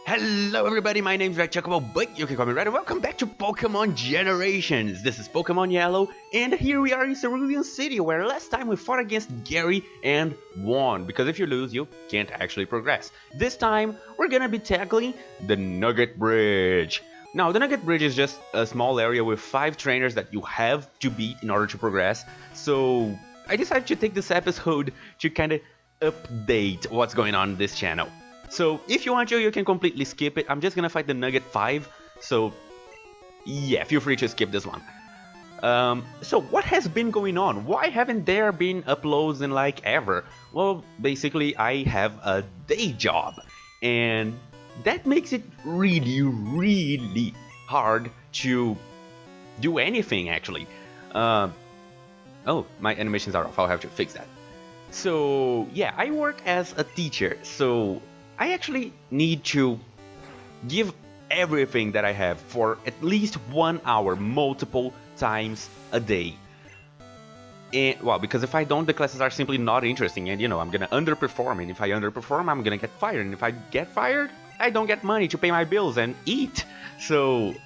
Hello everybody, my name's Red Chocobo, but you can call me Red, and welcome back to Pokemon Generations. This is Pokemon Yellow, and here we are in Cerulean City, where last time we fought against Gary and won, because if you lose, you can't actually progress. This time, we're gonna be tackling the Nugget Bridge. Now, the Nugget Bridge is just a small area with 5 trainers that you have to beat in order to progress, so I decided to take this episode to kinda update what's going on in this channel. So, if you want to, you can completely skip it. I'm just gonna fight the Nugget 5, so yeah, feel free to skip this one. So what has been going on? Why haven't there been uploads in like ever? Well, basically I have a day job, and that makes it really hard to do anything actually. Oh, my animations are off, I'll have to fix that. So yeah, I work as a teacher, so I actually need to give everything that I have for at least 1 hour, multiple times a day. And, well, because if I don't, the classes are simply not interesting, and you know, I'm gonna underperform, and if I underperform, I'm gonna get fired, and if I get fired, I don't get money to pay my bills and eat. So,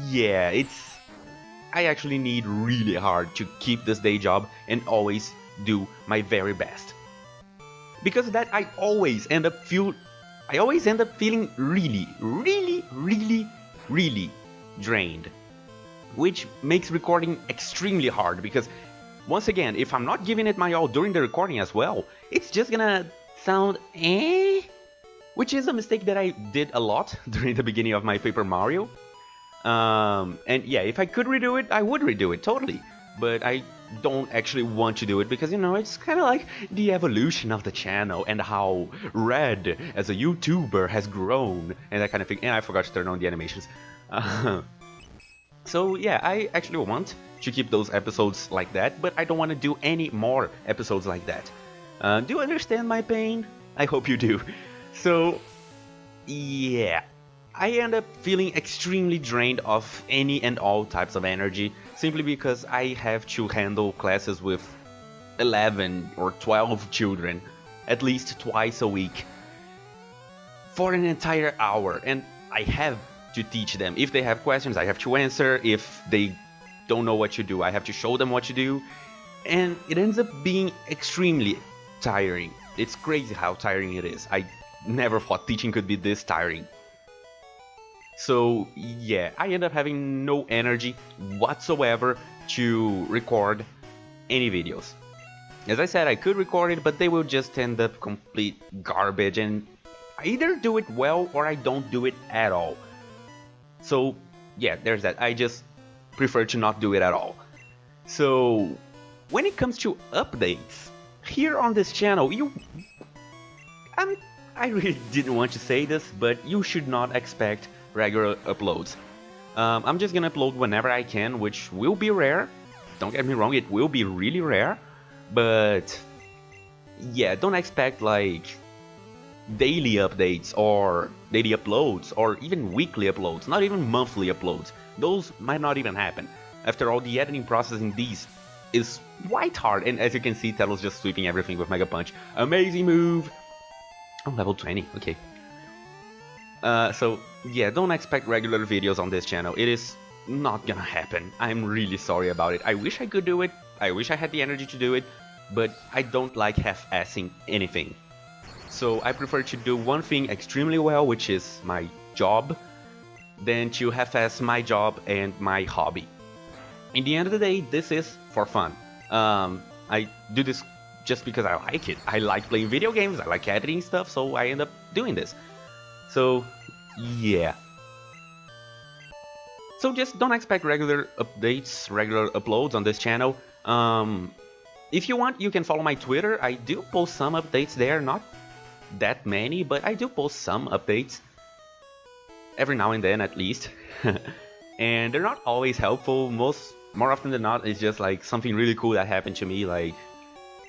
yeah, I actually need really hard to keep this day job and always do my very best. Because of that, I always end up feeling really drained, which makes recording extremely hard, because once again, if I'm not giving it my all during the recording as well, it's just gonna sound which is a mistake that I did a lot during the beginning of my Paper Mario. And yeah, if I could redo it, I would redo it totally, but I don't actually want to do it because, you know, it's kind of like the evolution of the channel and how Red as a YouTuber has grown and that kind of thing. And I forgot to turn on the animations. So yeah, I actually want to keep those episodes like that, but I don't want to do any more episodes like that. Do you understand my pain? I hope you do. So yeah, I end up feeling extremely drained of any and all types of energy, simply because I have to handle classes with 11 or 12 children at least twice a week for an entire hour, and I have to teach them. If they have questions, I have to answer. If they don't know what to do, I have to show them what to do, and it ends up being extremely tiring. It's crazy how tiring it is. I never thought teaching could be this tiring. So yeah, I end up having no energy whatsoever to record any videos. As I said, I could record it, but they will just end up complete garbage, and I either do it well or I don't do it at all. So yeah, there's that. I just prefer to not do it at all. So when it comes to updates, here on this channel, I really didn't want to say this, but you should not expect regular uploads. I'm just gonna upload whenever I can, which will be rare. Don't get me wrong, it will be really rare, but yeah, don't expect like daily updates or daily uploads or even weekly uploads, not even monthly uploads. Those might not even happen. After all, the editing process in these is quite hard, and as you can see, Tettle's just sweeping everything with Mega Punch. Amazing move! Oh, level 20, okay. So yeah, don't expect regular videos on this channel. It is not gonna happen. I'm really sorry about it. I wish I could do it. I wish I had the energy to do it, but I don't like half-assing anything. So I prefer to do one thing extremely well, which is my job, than to half-ass my job and my hobby. In the end of the day, this is for fun. I do this just because I like it. I like playing video games, I like editing stuff, so I end up doing this. So yeah. So just don't expect regular updates, regular uploads on this channel. If you want, you can follow my Twitter. I do post some updates there, not that many, but I do post some updates. Every now and then, at least. And they're not always helpful. More often than not, it's just like something really cool that happened to me, like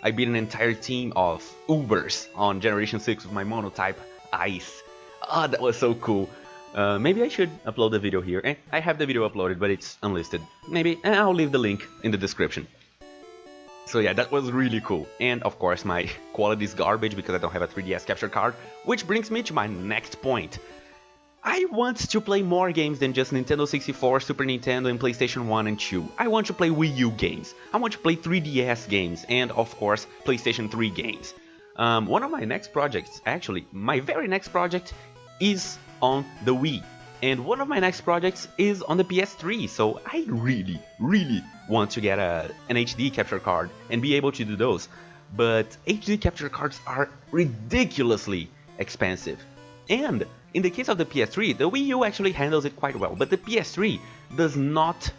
I beat an entire team of Ubers on Generation 6 with my monotype Ice. Ah, that was so cool. Maybe I should upload the video here. I have the video uploaded, but it's unlisted. Maybe I'll leave the link in the description. So yeah, that was really cool. And of course my quality is garbage because I don't have a 3DS capture card, which brings me to my next point. I want to play more games than just Nintendo 64, Super Nintendo, and PlayStation 1 and 2. I want to play Wii U games. I want to play 3DS games, and of course, PlayStation 3 games. One of my next projects, actually, my very next project, is on the Wii. And one of my next projects is on the PS3, so I really, really want to get an HD capture card and be able to do those. But HD capture cards are ridiculously expensive. And in the case of the PS3, the Wii U actually handles it quite well, but the PS3 does not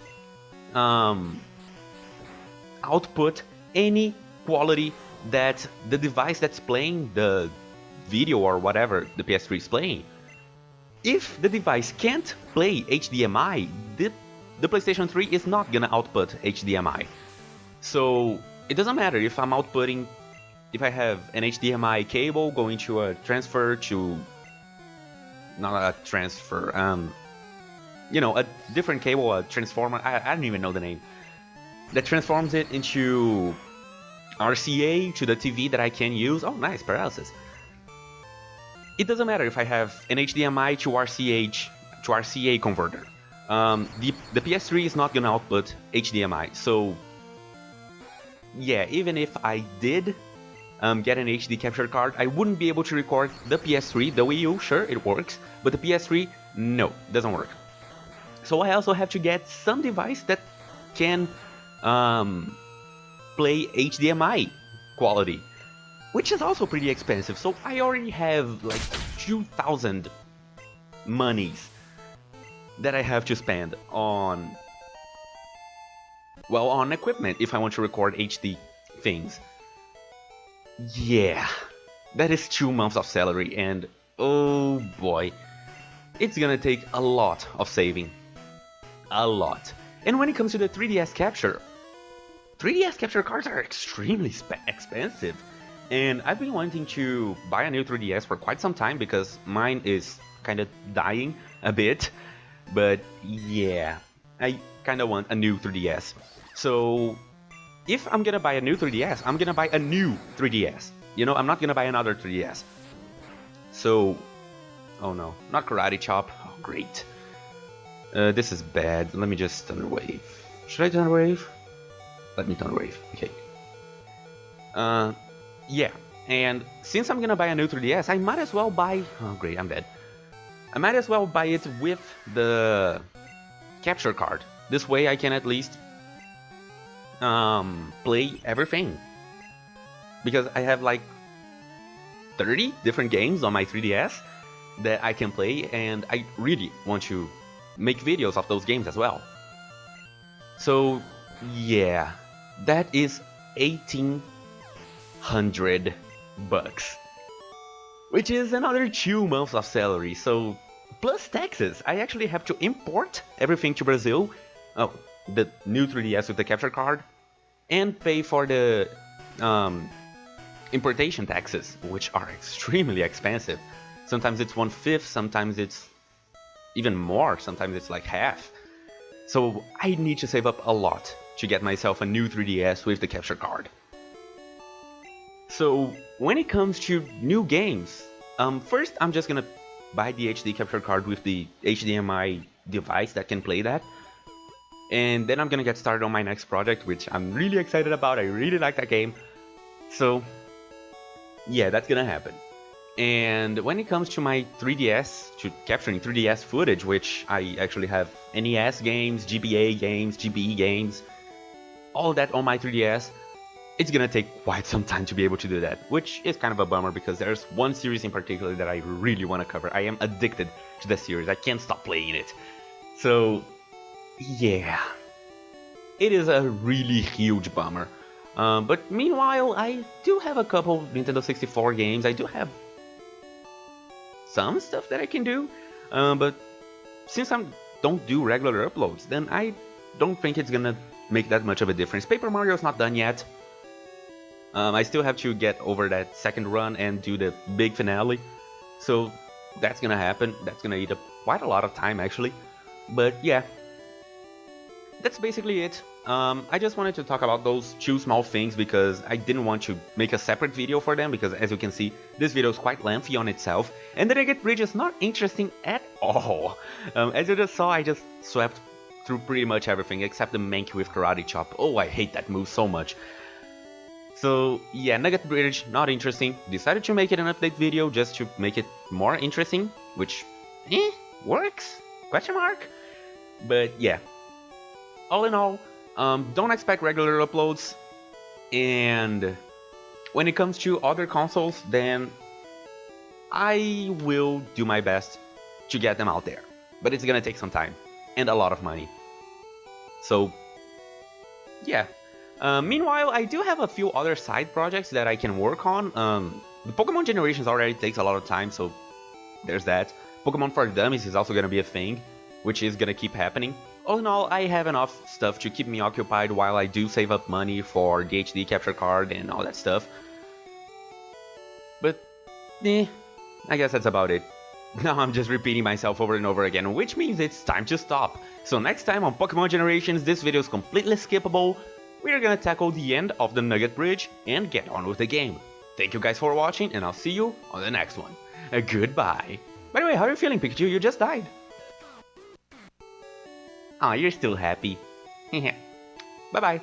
output any quality that the device that's playing the video or whatever the PS3 is playing. If the device can't play HDMI, the PlayStation 3 is not gonna output HDMI. So it doesn't matter if I'm outputting, if I have an HDMI cable going to a transfer to, not a transfer, you know, a different cable, a transformer, I don't even know the name, that transforms it into RCA to the TV that I can use. Oh, nice, paralysis. It doesn't matter if I have an HDMI to RCA converter. The PS3 is not gonna output HDMI, so yeah, even if I did get an HD capture card, I wouldn't be able to record the PS3. The Wii U, sure, it works, but the PS3, no, doesn't work. So I also have to get some device that can play HDMI quality, which is also pretty expensive. So I already have like 2,000 monies that I have to spend on, well, on equipment if I want to record HD things. Yeah, that is 2 months of salary, and oh boy, it's gonna take a lot of saving. A lot. And when it comes to the 3DS capture cards are extremely expensive. And I've been wanting to buy a new 3DS for quite some time because mine is kind of dying a bit. But yeah, I kind of want a new 3DS. So if I'm gonna buy a new 3DS, I'm gonna buy a new 3DS. You know, I'm not gonna buy another 3DS. So, oh no, not Karate Chop. Oh, great. This is bad. Let me just Thunder Wave. Should I Thunder Wave? Let me Thunder Wave. Okay. Yeah. And since I'm gonna buy a new 3DS, I might as well buy. Oh, great, I'm dead. I might as well buy it with the capture card. This way I can at least play everything. Because I have like 30 different games on my 3DS that I can play, and I really want to make videos of those games as well. So yeah, that is $1,800, which is another 2 months of salary. So plus taxes, I actually have to import everything to Brazil, oh, the new 3DS with the capture card, and pay for the importation taxes, which are extremely expensive. Sometimes it's 1/5, sometimes it's even more, sometimes it's like half. So I need to save up a lot to get myself a new 3DS with the capture card. So when it comes to new games, first I'm just gonna buy the HD capture card with the HDMI device that can play that. And then I'm gonna get started on my next project, which I'm really excited about. I really like that game. So yeah, that's gonna happen. And when it comes to my 3DS, to capturing 3DS footage, which I actually have NES games, GBA games, GBE games, all that on my 3DS, it's gonna take quite some time to be able to do that, which is kind of a bummer because there's one series in particular that I really want to cover. I am addicted to that series. I can't stop playing it. So yeah, it is a really huge bummer. But meanwhile, I do have a couple Nintendo 64 games. I do have some stuff that I can do, but since I don't do regular uploads, then I don't think it's gonna make that much of a difference. Paper Mario's not done yet. I still have to get over that second run and do the big finale, so that's gonna happen. That's gonna eat up quite a lot of time actually, but yeah. that's basically it. I just wanted to talk about those two small things because I didn't want to make a separate video for them because as you can see, this video is quite lengthy on itself, and the Nugget Bridge is not interesting at all. As you just saw, I just swept through pretty much everything except the Mankey with Karate Chop. Oh, I hate that move so much. So yeah, Nugget Bridge, not interesting. Decided to make it an update video just to make it more interesting, which, works? Question mark? But yeah, all in all, don't expect regular uploads, and when it comes to other consoles, then I will do my best to get them out there. But it's gonna take some time, and a lot of money. So, yeah. Meanwhile, I do have a few other side projects that I can work on. The Pokemon Generations already takes a lot of time, so there's that. Pokemon for Dummies is also gonna be a thing, which is gonna keep happening. All in all, I have enough stuff to keep me occupied while I do save up money for the HD capture card and all that stuff. But, I guess that's about it. Now I'm just repeating myself over and over again, which means it's time to stop. So next time on Pokemon Generations, this video is completely skippable. We are gonna tackle the end of the Nugget Bridge and get on with the game. Thank you guys for watching, and I'll see you on the next one. Goodbye. By the way, how are you feeling, Pikachu? You just died. Aw, you're still happy. Bye-bye.